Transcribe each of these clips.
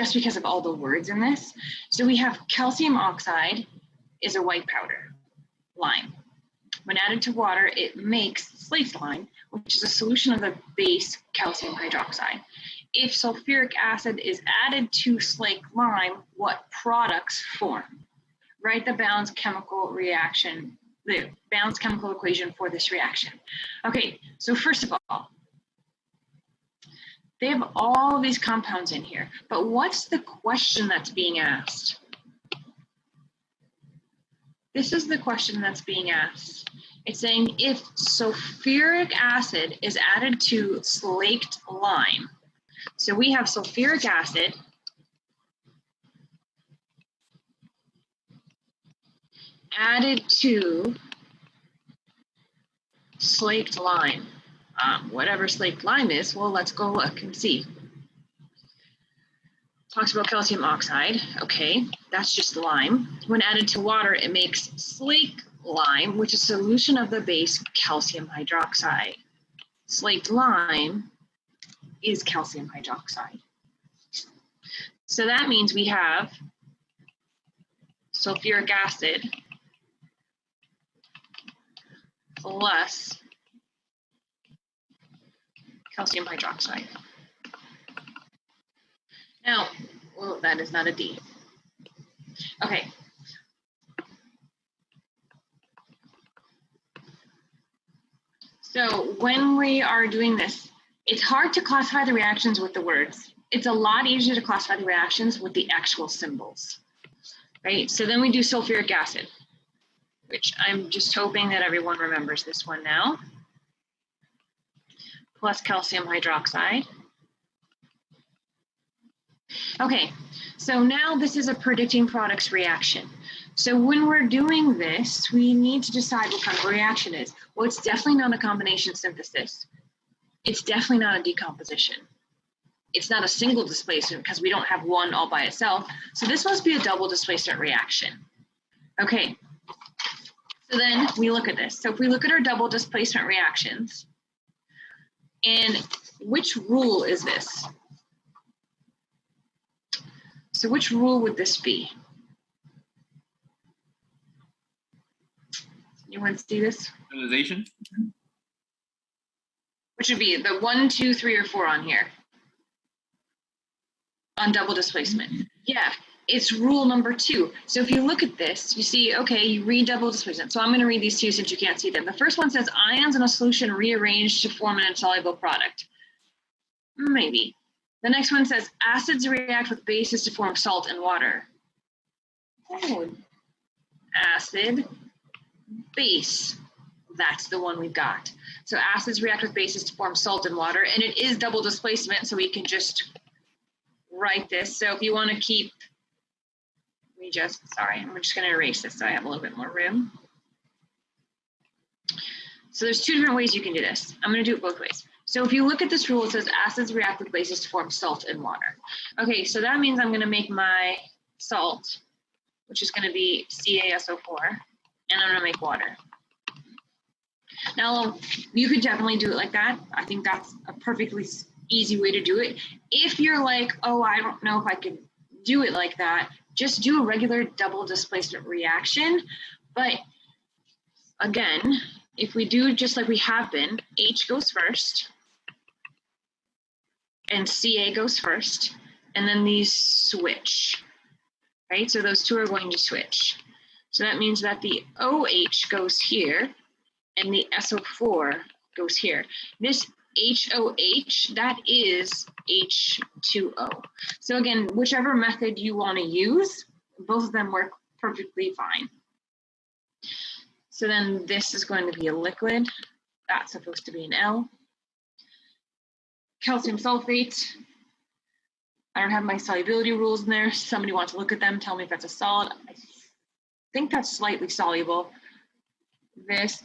just because of all the words in this. So we have calcium oxide is a white powder, lime. When added to water, it makes slaked lime, which is a solution of the base calcium hydroxide. If sulfuric acid is added to slaked lime, what products form? Write the Bound's chemical reaction, the Bound's chemical equation for this reaction. Okay, so first of all, they have all these compounds in here, but what's the question that's being asked? This is the question that's being asked. It's saying if sulfuric acid is added to slaked lime, so we have sulfuric acid added to slaked lime. Whatever slaked lime is, well, let's go look and see. Talks about calcium oxide. Okay, that's just lime. When added to water, it makes slaked lime, which is a solution of the base calcium hydroxide. Slaked lime is calcium hydroxide. So that means we have sulfuric acid plus calcium hydroxide. Now, well, that is not a D. Okay. So when we are doing this, it's hard to classify the reactions with the words. It's a lot easier to classify the reactions with the actual symbols, right? So then we do sulfuric acid, which I'm just hoping that everyone remembers this one now, plus calcium hydroxide. Okay, so now this is a predicting products reaction. So when we're doing this, we need to decide what kind of reaction it is. Well, it's definitely not a combination synthesis. It's definitely not a decomposition. It's not a single displacement because we don't have one all by itself. So this must be a double displacement reaction. Okay, so then we look at this. So if we look at our double displacement reactions, and which rule is this? So which rule would this be? Anyone see this? Realization. Which would be the 1, 2, 3, or 4 on here? On double displacement. Yeah, it's rule number 2. So if you look at this, you see, okay, you read double displacement. So I'm going to read these two since you can't see them. The first one says ions in a solution rearranged to form an insoluble product. Maybe. The next one says acids react with bases to form salt and water. Oh, acid, base. That's the one we've got. So acids react with bases to form salt and water, and it is double displacement, so we can just write this. So if you want to keep, I'm just going to erase this so I have a little bit more room. So there's 2 different ways you can do this. I'm going to do it both ways. So if you look at this rule, it says acids react with bases to form salt and water. Okay, so that means I'm going to make my salt, which is going to be CaSO4, and I'm going to make water. Now, you could definitely do it like that. I think that's a perfectly easy way to do it. If you're like, oh, I don't know if I could do it like that, just do a regular double displacement reaction. But again, if we do just like we have been, H goes first, and Ca goes first, and then these switch, right? So those 2 are going to switch. So that means that the OH goes here, and the SO4 goes here. This HOH, that is H2O. So again, whichever method you want to use, both of them work perfectly fine. So then this is going to be a liquid. That's supposed to be an L. Calcium sulfate. I don't have my solubility rules in there. Somebody wants to look at them, tell me if that's a solid. I think that's slightly soluble. This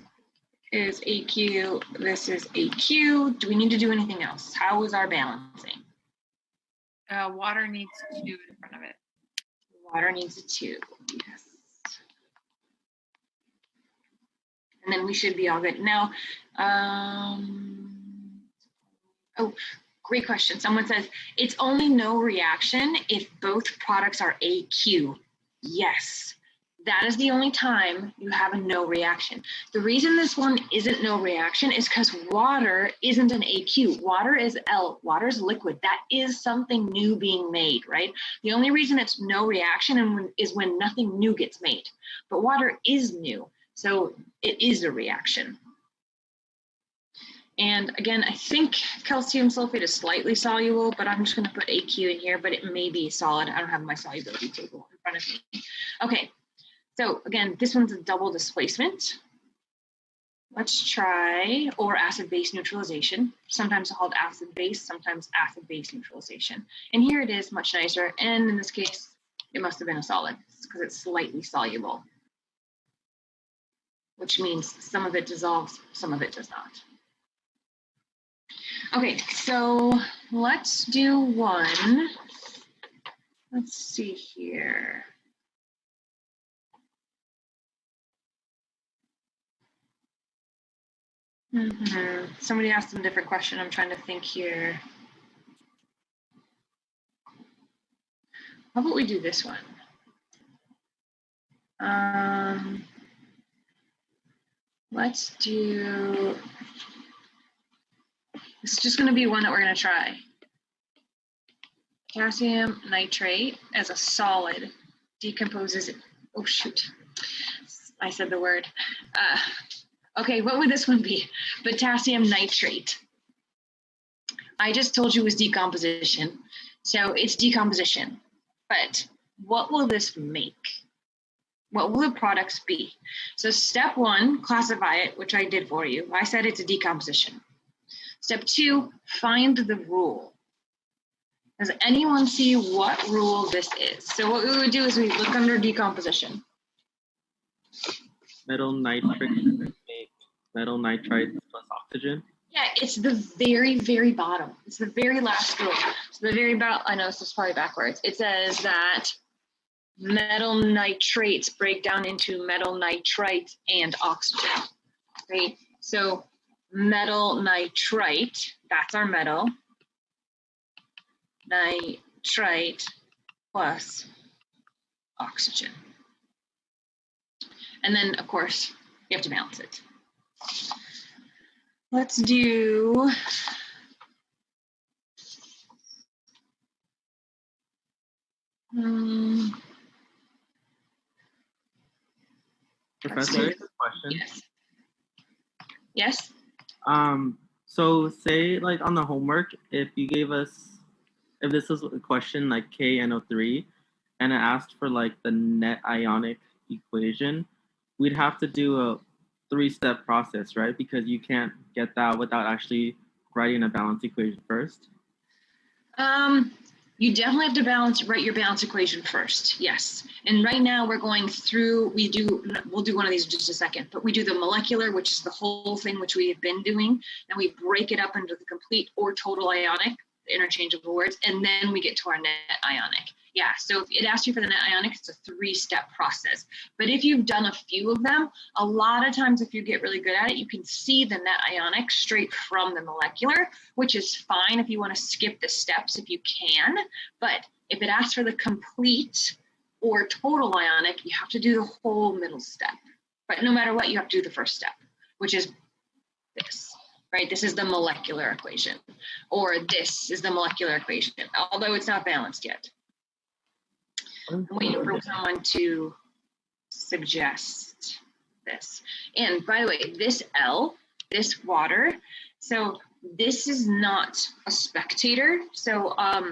is AQ, this is AQ. Do we need to do anything else? How is our balancing? Water needs 2 in front of it. Water needs a 2, yes. And then we should be all good. Now, oh, Great question. Someone says, it's only no reaction if both products are AQ. Yes, that is the only time you have a no reaction. The reason this one isn't no reaction is because water isn't an AQ. Water is L, water is liquid. That is something new being made, right? The only reason it's no reaction is when nothing new gets made. But water is new, so it is a reaction. And again, I think calcium sulfate is slightly soluble, but I'm just going to put AQ in here, but it may be solid. I don't have my solubility table in front of me. Okay, so again, this one's a double displacement. Let's try, or acid-base neutralization, sometimes called acid-base, sometimes acid-base neutralization. And here it is, much nicer. And in this case, it must have been a solid because it's slightly soluble, which means some of it dissolves, some of it does not. Okay, so let's do one. Let's see here. Somebody asked a different question. I'm trying to think here. How about we do this one? Let's do, it's just going to be one that we're going to try. Potassium nitrate as a solid decomposes, oh shoot, I said the word. Okay, what would this one be? Potassium nitrate. I just told you it was decomposition. So it's decomposition. But what will this make? What will the products be? So step one, classify it, which I did for you. I said it's a decomposition. Step two, find the rule. Does anyone see what rule this is? So what we would do is we look under decomposition. Metal nitrate make metal nitrite plus oxygen. Yeah, it's the very, very bottom. It's the very last rule. So the very bottom, I know this is probably backwards. It says that metal nitrates break down into metal nitrite and oxygen, right? So metal nitrite, that's our metal, nitrite plus oxygen. And then, of course, you have to balance it. Let's do Professor, question. Yes. Yes. So say like on the homework, if you gave us, if this was a question like KNO3, and it asked for like the net ionic equation, we'd have to do a 3-step process, right? Because you can't get that without actually writing a balance equation first. You definitely have to write your balance equation first, yes. And right now we're going through, we'll do one of these in just a second, but we do the molecular, which is the whole thing, which we have been doing, and we break it up into the complete or total ionic, interchangeable words, and then we get to our net ionic. Yeah, so if it asks you for the net ionic, it's a 3-step process. But if you've done a few of them, a lot of times if you get really good at it, you can see the net ionic straight from the molecular, which is fine if you want to skip the steps if you can. But if it asks for the complete or total ionic, you have to do the whole middle step. But no matter what, you have to do the first step, which is this. Right, this is the molecular equation, or this is the molecular equation, although it's not balanced yet. I'm waiting for someone to suggest this. And by the way, this L, this water, so this is not a spectator. So let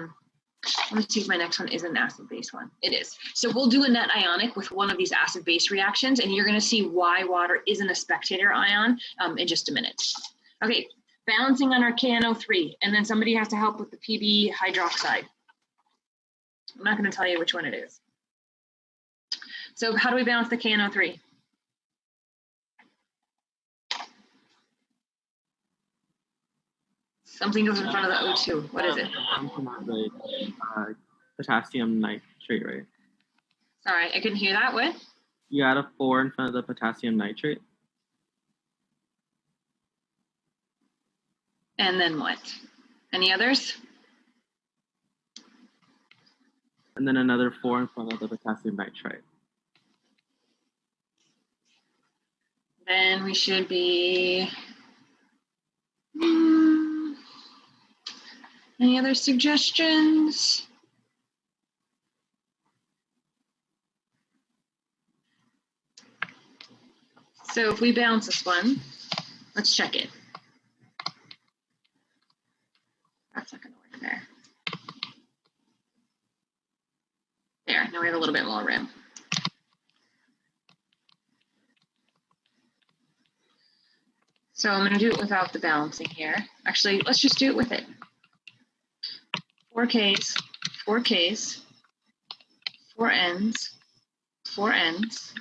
me see if my next one is an acid-base one. It is. So we'll do a net ionic with one of these acid-base reactions, and you're going to see why water isn't a spectator ion in just a minute. Okay, balancing on our KNO3, and then somebody has to help with the PB hydroxide. I'm not going to tell you which one it is. So how do we balance the KNO3? Something goes in front of the O2. What is it? Potassium nitrate, right? Sorry, I couldn't hear that. What? You add a 4 in front of the potassium nitrate. And then what? Any others? And then another 4 in front of the potassium nitrite. Then we should be. Any other suggestions? So if we balance this one, let's check it. That's not going to work there. There, now we have a little bit more room. So I'm going to do it without the balancing here. Actually, let's just do it with it. 4Ks, 4Ks, 4 Ns, 4 Ns.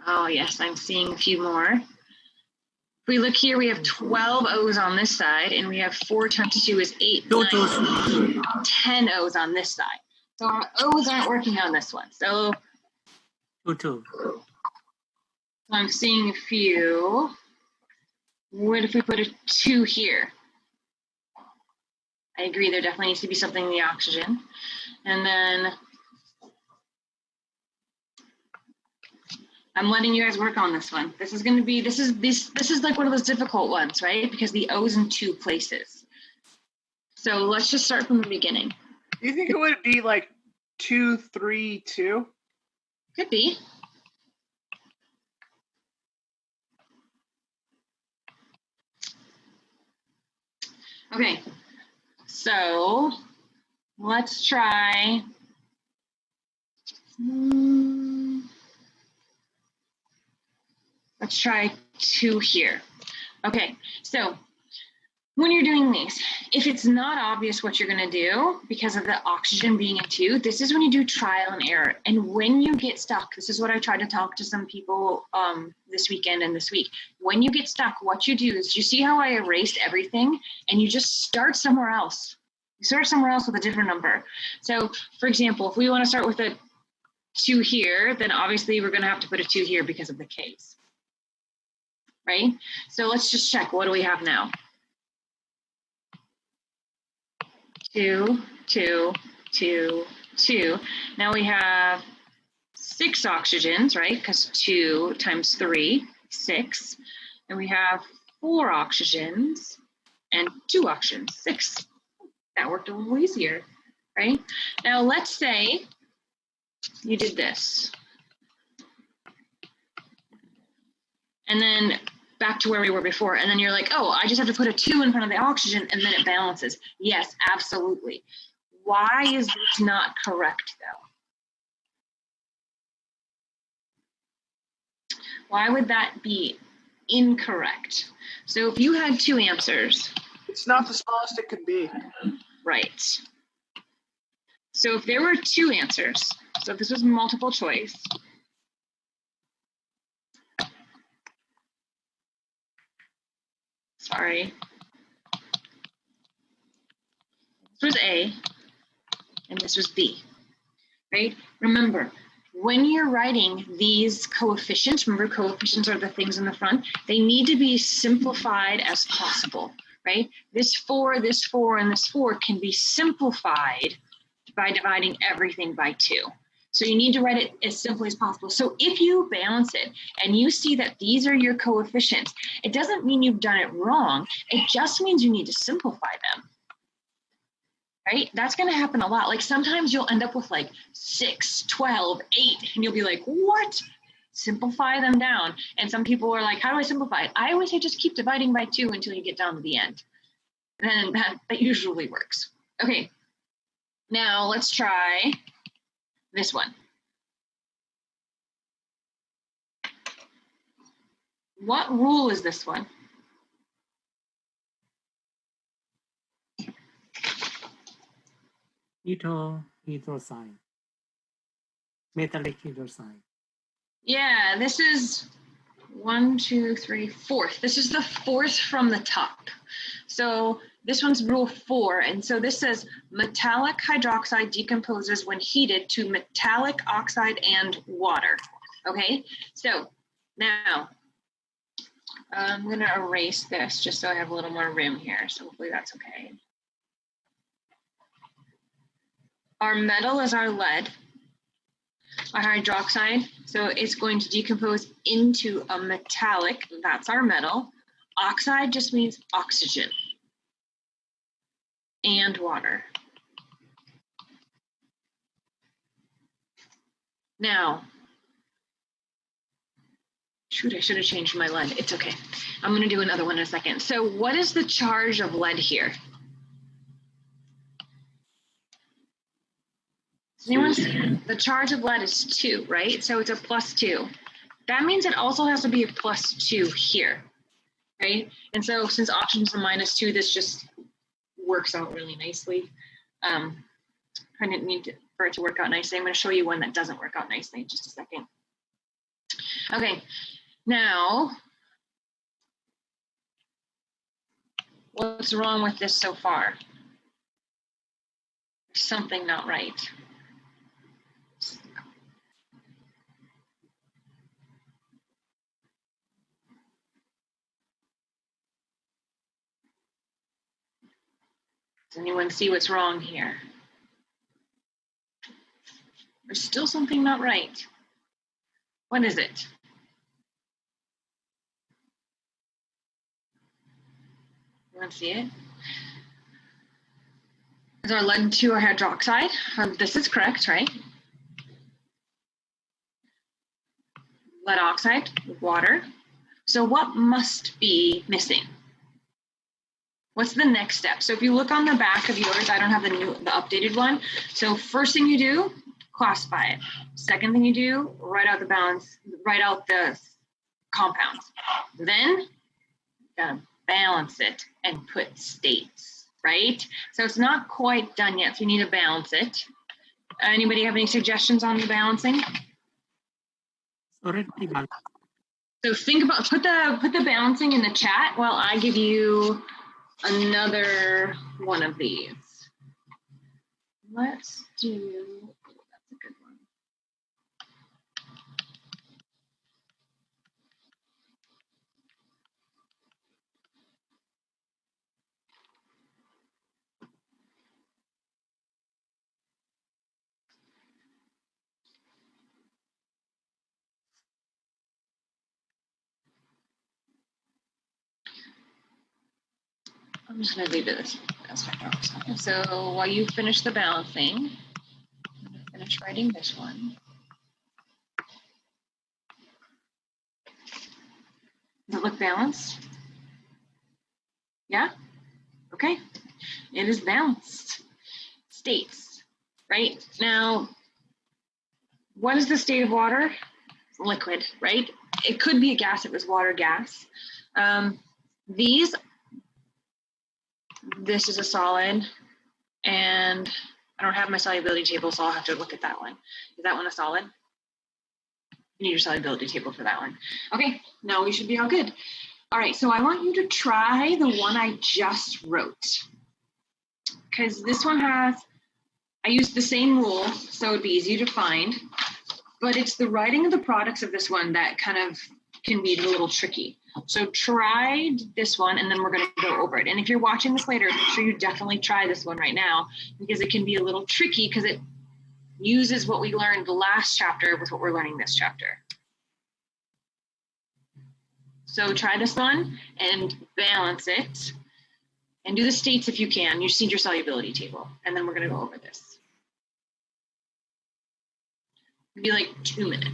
Oh yes, I'm seeing a few more. If we look here, we have 12 O's on this side, and we have 4 times 2 is 8, 9, 10 O's on this side. So our O's aren't working on this one. So I'm seeing a few. What if we put a 2 here? I agree, there definitely needs to be something in the oxygen. And then I'm letting you guys work on this one. This is going to be, this is like one of those difficult ones, right? Because the O's in 2 places. So let's just start from the beginning. Do you think it would be like 2, 3, 2? Could be. Okay, so let's try. Let's try 2 here. Okay, so when you're doing these, if it's not obvious what you're going to do because of the oxygen being in 2, this is when you do trial and error. And when you get stuck, this is what I tried to talk to some people this weekend and this week. When you get stuck, what you do is, you see how I erased everything and you just start somewhere else. You start somewhere else with a different number. So for example, if we want to start with a 2 here, then obviously we're going to have to put a 2 here because of the Ks. Right? So let's just check. What do we have now? 2, 2, 2, 2. Now we have 6 oxygens, right? Because 2 times 3, 6. And we have 4 oxygens and 2 oxygens, 6. That worked a little easier, right? Now let's say you did this. And then back to where we were before. And then you're like, oh, I just have to put a 2 in front of the oxygen and then it balances. Yes, absolutely. Why is this not correct though? Why would that be incorrect? So if you had 2 answers. It's not the smallest it could be. Right. So if there were 2 answers, so if this was multiple choice, sorry. This was A, and this was B, right? Remember, when you're writing these coefficients, remember coefficients are the things in the front, they need to be simplified as possible, right? This 4, and this 4 can be simplified by dividing everything by 2. So you need to write it as simply as possible. So if you balance it and you see that these are your coefficients, it doesn't mean you've done it wrong. It just means you need to simplify them, right? That's going to happen a lot. Like sometimes you'll end up with like 6, 12, 8, and you'll be like, what? Simplify them down. And some people are like, how do I simplify it? I always say just keep dividing by 2 until you get down to the end. And that usually works. Okay, now let's try this one. What rule is this one? Hydrosign. Metallic hydrosign. Yeah, this is 1, 2, 3, 4th. This is the 4th from the top. So this one's rule 4. And so this says metallic hydroxide decomposes when heated to metallic oxide and water. Okay, so now I'm going to erase this just so I have a little more room here. So hopefully that's okay. Our metal is our lead, our hydroxide. So it's going to decompose into a metallic. That's our metal. Oxide just means oxygen and water. Now, shoot, I should have changed my lead. It's okay. I'm going to do another one in a second. So what is the charge of lead here? Does anyone see? The charge of lead is 2, right? So it's a +2. That means it also has to be a +2 here, right? And so since oxygen's a -2, this just works out really nicely. I didn't need for it to work out nicely. I'm going to show you one that doesn't work out nicely in just a second. Okay, now, what's wrong with this so far? There's something not right. Does anyone see what's wrong here? There's still something not right. What is it? You want to see it? Is our lead 2 or hydroxide? This is correct, right? Lead oxide, water. So what must be missing? What's the next step? So if you look on the back of yours, I don't have the updated one. So first thing you do, classify it. Second thing you do, write out the balance, write out the compounds. Then you gotta balance it and put states, right? So it's not quite done yet, so you need to balance it. Anybody have any suggestions on the balancing? Already balanced. So think about, put the balancing in the chat while I give you another one of these. Let's do, that's a good one. I'm just going to leave it as hydroxide. So while you finish the balancing, I'm going to finish writing this one. Does it look balanced? Yeah? Okay. It is balanced. States, right? Now, what is the state of water? Liquid, right? It could be a gas. It was water gas. This is a solid, and I don't have my solubility table, so I'll have to look at that one. Is that one a solid? You need your solubility table for that one. Okay, now we should be all good. All right, so I want you to try the one I just wrote, because this one has, I used the same rule, so it'd be easy to find, but it's the writing of the products of this one that kind of can be a little tricky. So try this one, and then we're going to go over it. And if you're watching this later, make sure you definitely try this one right now, because it can be a little tricky because it uses what we learned the last chapter with what we're learning this chapter. So try this one and balance it, and do the states if you can. You just need your solubility table, and then we're going to go over this. It'll be like 2 minutes.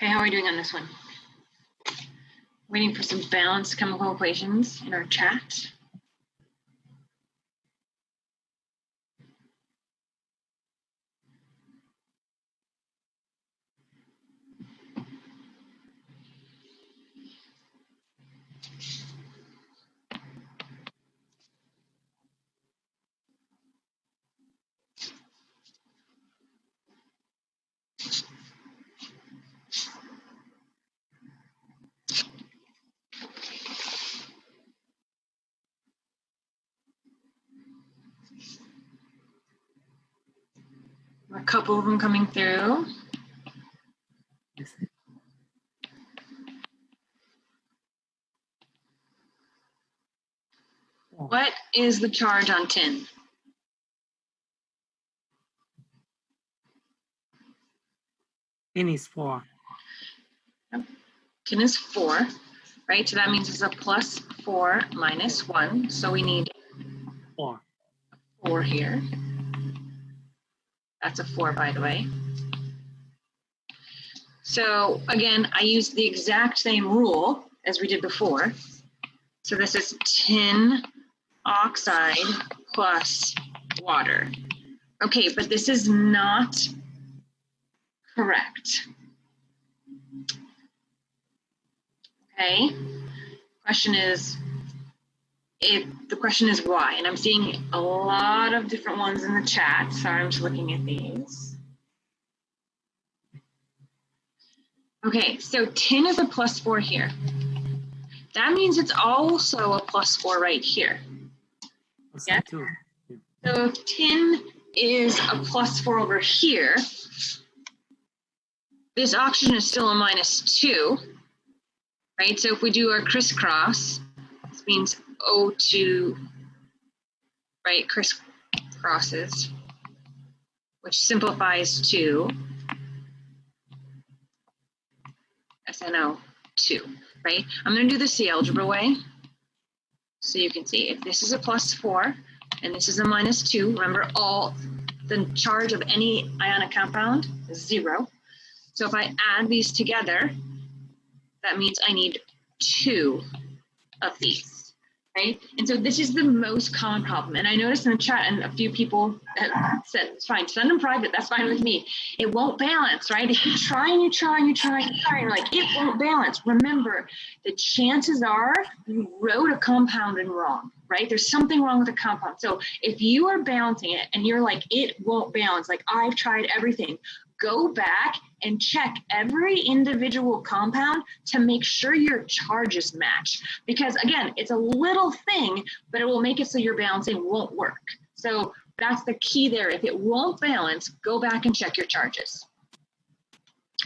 Okay, how are we doing on this one? Waiting for some balanced chemical equations in our chat. A couple of them coming through. Yes. Oh, What is the charge on tin? tin is 4. Tin is 4, right? So that means it's a plus 4 minus 1. So we need 4. 4 here. That's a 4, by the way. So again, I used the exact same rule as we did before. So this is tin oxide plus water. Okay, but this is not correct. Okay, question is why, and I'm seeing a lot of different ones in the chat. Sorry, I'm just looking at these. Okay, so tin is a plus 4 here. That means it's also a plus 4 right here. Also Yeah. 2. So if tin is a plus 4 over here, this oxygen is still a minus 2, right? So if we do our crisscross, this means O2, right, crisscrosses, which simplifies to SNO2, right? I'm going to do this the algebra way. So you can see if this is a plus 4 and this is a minus 2, remember all the charge of any ionic compound is 0. So if I add these together, that means I need 2 of these, right? And so this is the most common problem. And I noticed in the chat, and a few people said, it's fine, send them private, that's fine with me. It won't balance, right? If you try and you try and you try and you try, and you're like, it won't balance. Remember, the chances are you wrote a compound in wrong, right? There's something wrong with the compound. So if you are balancing it and you're like, it won't balance, like I've tried everything, go back and check every individual compound to make sure your charges match. Because again, it's a little thing, but it will make it so your balancing won't work. So that's the key there. If it won't balance, go back and check your charges.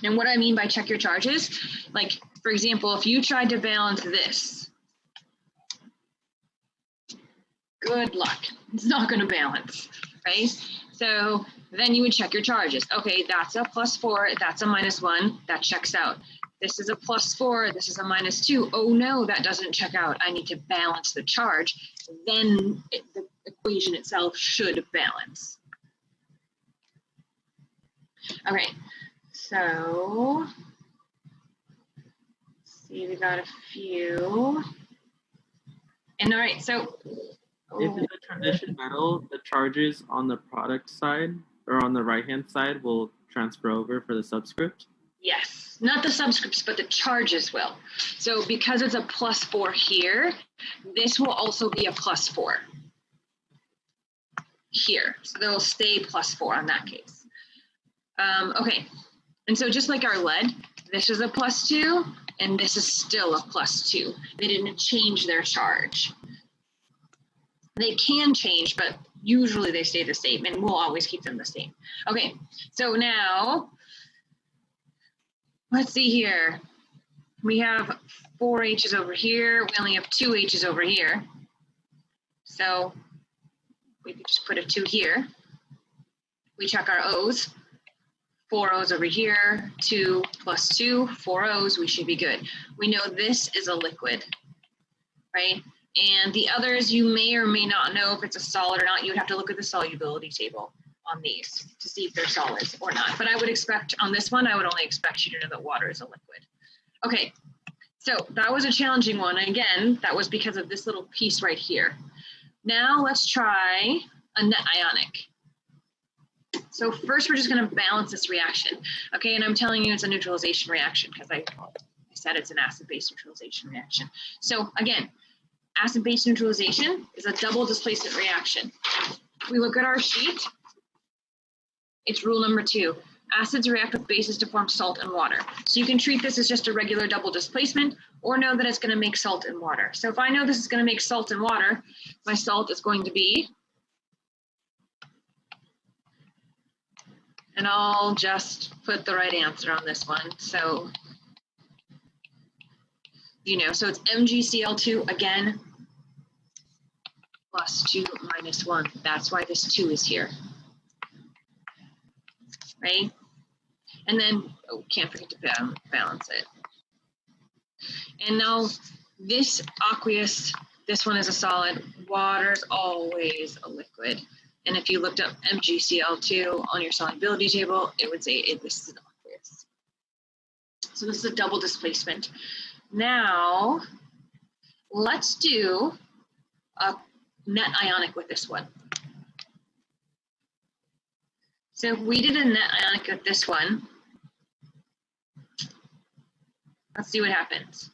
And what I mean by check your charges, like for example, if you tried to balance this, good luck, it's not gonna balance, right? So then you would check your charges. Okay, that's a plus 4, that's a minus 1, that checks out. This is a plus 4, this is a minus 2. Oh no, that doesn't check out. I need to balance the charge. Then the equation itself should balance. Okay, so let's see, we got a few. And all right, so If it's a transition metal, the charges on the product side or on the right-hand side will transfer over for the subscript. yes, not the subscripts, but the charges will. So because it's a plus 4 here, this will also be a plus 4 here. So they'll stay plus 4 on that case. Okay, and so just like our lead, this is a plus 2, and this is still a plus 2. They didn't change their charge. They can change, but usually they stay the same, and we'll always keep them the same. Okay, so now, let's see here. We have 4 H's over here. We only have 2 H's over here. So we could just put a 2 here. We check our O's. 4 O's over here, 2 plus 2, 4 O's, we should be good. We know this is a liquid, right? And the others, you may or may not know if it's a solid or not. You would have to look at the solubility table. on these to see if they're solids or not. But I would expect on this one, I would only expect you to know that water is a liquid. Okay, so that was a challenging one. Again, that was because of this little piece right here. Now let's try a net ionic. So first we're just gonna balance this reaction. Okay, and I'm telling you it's a neutralization reaction because I said it's an acid-base neutralization reaction. So again, acid-base neutralization is a double displacement reaction. We look at our sheet, it's rule number 2. Acids react with bases to form salt and water. So you can treat this as just a regular double displacement or know that it's gonna make salt and water. So if I know this is gonna make salt and water, my salt is going to be, and I'll just put the right answer on this one. So, so it's MgCl2 again, plus 2 minus 1. That's why this 2 is here, right? And then, can't forget to balance it. And now this aqueous, this one is a solid. Water is always a liquid. And if you looked up MgCl2 on your solubility table, it would say this is an aqueous. So this is a double displacement. Now, let's do a net ionic with this one. So if we did a net ionic with this one, let's see what happens.